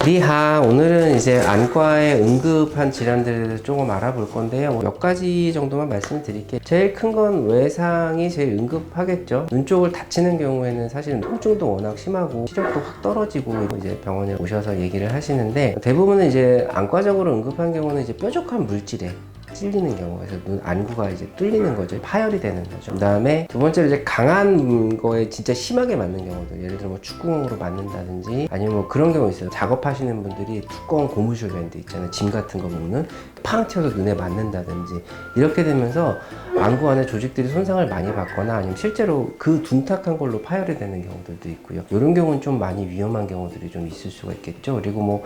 리하, 오늘은 이제 안과의 응급한 질환들에 대해서 조금 알아볼 건데요. 몇 가지 정도만 말씀드릴게요. 제일 큰 건 외상이 제일 응급하겠죠. 눈 쪽을 다치는 경우에는 사실 통증도 워낙 심하고 시력도 확 떨어지고 이제 병원에 오셔서 얘기를 하시는데, 대부분은 이제 안과적으로 응급한 경우는 이제 뾰족한 물질에 찔리는 경우에서 눈 안구가 이제 뚫리는 거죠. 파열이 되는 거죠. 그 다음에 두 번째로 이제 강한 거에 진짜 심하게 맞는 경우도, 예를 들어 뭐 축구공으로 맞는다든지 아니면 뭐 그런 경우 있어요. 작업하시는 분들이 두꺼운 고무줄 밴드 있잖아요. 짐 같은 거 묶는, 팡 튀어서 눈에 맞는다든지 이렇게 되면서 안구 안에 조직들이 손상을 많이 받거나 아니면 실제로 그 둔탁한 걸로 파열이 되는 경우들도 있고요. 이런 경우는 좀 많이 위험한 경우들이 좀 있을 수가 있겠죠. 그리고 뭐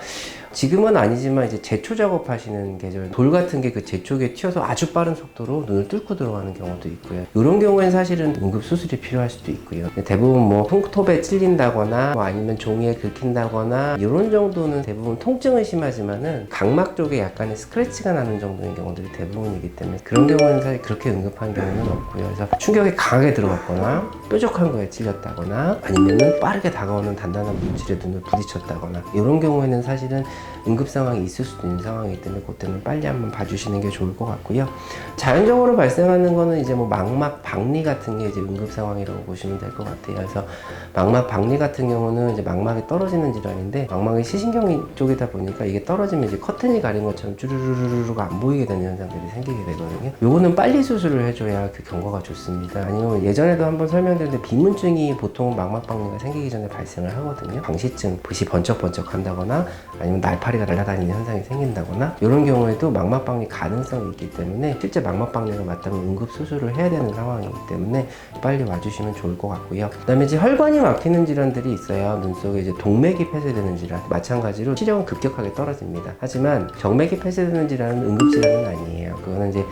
지금은 아니지만 이제 제초 작업하시는 계절, 돌 같은 게 그 제초에 튀어서 아주 빠른 속도로 눈을 뚫고 들어가는 경우도 있고요. 이런 경우에는 사실은 응급 수술이 필요할 수도 있고요. 대부분 뭐 손톱에 찔린다거나 뭐 아니면 종이에 긁힌다거나 이런 정도는 대부분 통증은 심하지만은 각막 쪽에 약간의 스크래치가 나는 정도의 경우들이 대부분이기 때문에 그런 경우는 사실 그렇게 응급한 경우는 없고요. 그래서 충격이 강하게 들어갔거나 뾰족한 거에 찔렸다거나 아니면은 빠르게 다가오는 단단한 물질에 눈을 부딪혔다거나 이런 경우에는 사실은 응급 상황이 있을 수도 있는 상황이기 때문에 그때는 빨리 한번 봐주시는 게 좋을 것 같고요. 자연적으로 발생하는 거는 이제 뭐 망막 박리 같은 게 이제 응급 상황이라고 보시면 될 것 같아요. 그래서 망막 박리 같은 경우는 이제 망막이 떨어지는 질환인데, 망막이 시신경 쪽이다 보니까 이게 떨어지면 이제 커튼이 가린 것처럼 쭈루루루루가 안 보이게 되는 현상들이 생기게 되거든요. 요거는 빨리 수술을 해줘야 그 경과가 좋습니다. 아니면 예전에도 한번 설명드렸는데 비문증이 보통 망막 박리가 생기기 전에 발생을 하거든요. 광시증, 붓이 번쩍번쩍 한다거나 아니면 날파리가 날아다니는 현상이 생긴다거나 이런 경우에도 망막 박리 가능성이 있기 때문에 실제 망막 박리가 맞다면 응급 수술을 해야 되는 상황이기 때문에 빨리 와주시면 좋을 것 같고요. 그 다음에 이제 혈관이 막히는 질환들이 있어요. 눈 속에 이제 동맥이 폐쇄되는 질환, 마찬가지로 시력은 급격하게 떨어집니다. 하지만 정맥이 폐쇄되는 질환은 응급 질환은 아니에요. 그거는 이제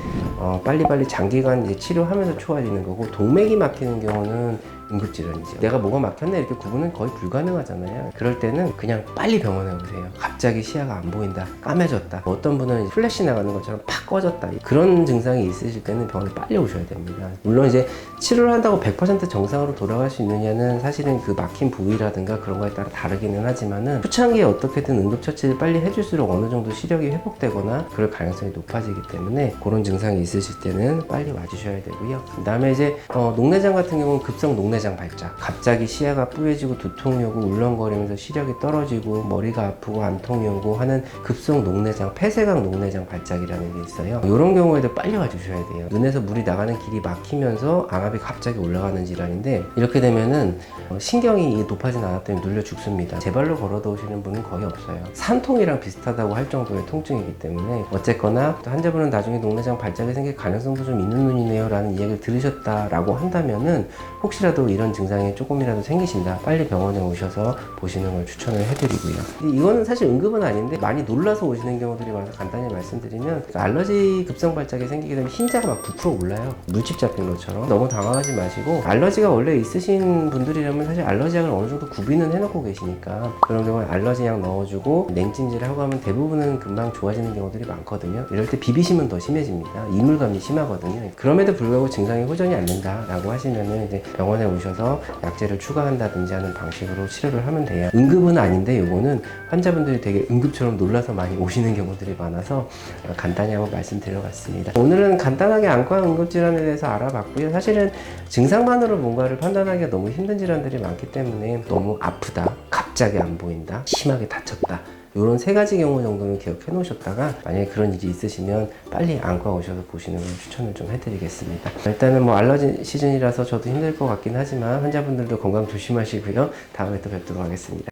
빨리빨리 장기간 이제 치료하면서 좋아지는 거고, 동맥이 막히는 경우는 응급질환이죠. 내가 뭐가 막혔네 이렇게 구분은 거의 불가능하잖아요. 그럴 때는 그냥 빨리 병원에 오세요. 갑자기 시야가 안 보인다, 까매졌다, 어떤 분은 플래시 나가는 것처럼 팍 꺼졌다, 그런 증상이 있으실 때는 병원에 빨리 오셔야 됩니다. 물론 이제 치료를 한다고 100% 정상으로 돌아갈 수 있느냐는 사실은 그 막힌 부위라든가 그런 거에 따라 다르기는 하지만은 초창기에 어떻게든 응급처치를 빨리 해줄수록 어느 정도 시력이 회복되거나 그럴 가능성이 높아지기 때문에 그런 증상이 있으실 때는 빨리 와주셔야 되고요. 그 다음에 이제 녹내장 같은 경우는 급성 녹내장 발작, 갑자기 시야가 뿌얘지고 두통이 오고 울렁거리면서 시력이 떨어지고 머리가 아프고 안통이 오고 하는 급성 녹내장, 폐쇄각 녹내장 발작이라는 게 있어요. 이런 경우에도 빨리 와주셔야 돼요. 눈에서 물이 나가는 길이 막히면서 암압이 갑자기 올라가는 질환인데, 이렇게 되면은 신경이 높아진 않았더니 눌려 죽습니다. 제 발로 걸어도 오시는 분은 거의 없어요. 산통이랑 비슷하다고 할 정도의 통증이기 때문에 어쨌거나 환자분은 나중에 녹내장 발작이 생길 가능성도 좀 있는 눈이네요 라는 이야기를 들으셨다라고 한다면은 혹시라도 이런 증상이 조금이라도 생기신다, 빨리 병원에 오셔서 보시는 걸 추천을 해드리고요. 이거는 사실 응급은 아닌데 많이 놀라서 오시는 경우들이 많아서 간단히 말씀드리면, 알러지 급성 발작이 생기게 되면 흰자가 막 부풀어 올라요. 물집 잡힌 것처럼. 너무 당황하지 마시고, 알러지가 원래 있으신 분들이라면 사실 알러지약을 어느 정도 구비는 해놓고 계시니까 그런 경우에 알러지약 넣어주고 냉찜질을 하고 하면 대부분은 금방 좋아지는 경우들이 많거든요. 이럴 때 비비시면 더 심해집니다. 이물감이 심하거든요. 그럼에도 불구하고 증상이 호전이 안 된다 라고 하시면은 이제 병원에 오셔서 약제를 추가한다든지 하는 방식으로 치료를 하면 돼요. 응급은 아닌데 요거는 환자분들이 되게 응급처럼 놀라서 많이 오시는 경우들이 많아서 간단히 한번 말씀드려봤습니다. 오늘은 간단하게 안과 응급질환에 대해서 알아봤고요. 사실은 증상만으로 뭔가를 판단하기가 너무 힘든 질환들이 많기 때문에 너무 아프다, 갑자기 안 보인다, 심하게 다쳤다, 이런 세 가지 경우 정도는 기억해 놓으셨다가 만약에 그런 일이 있으시면 빨리 안과 오셔서 보시는 걸 추천을 좀 해드리겠습니다. 일단은 뭐 알러지 시즌이라서 저도 힘들 것 같긴 하지만 환자분들도 건강 조심하시고요. 다음에 또 뵙도록 하겠습니다.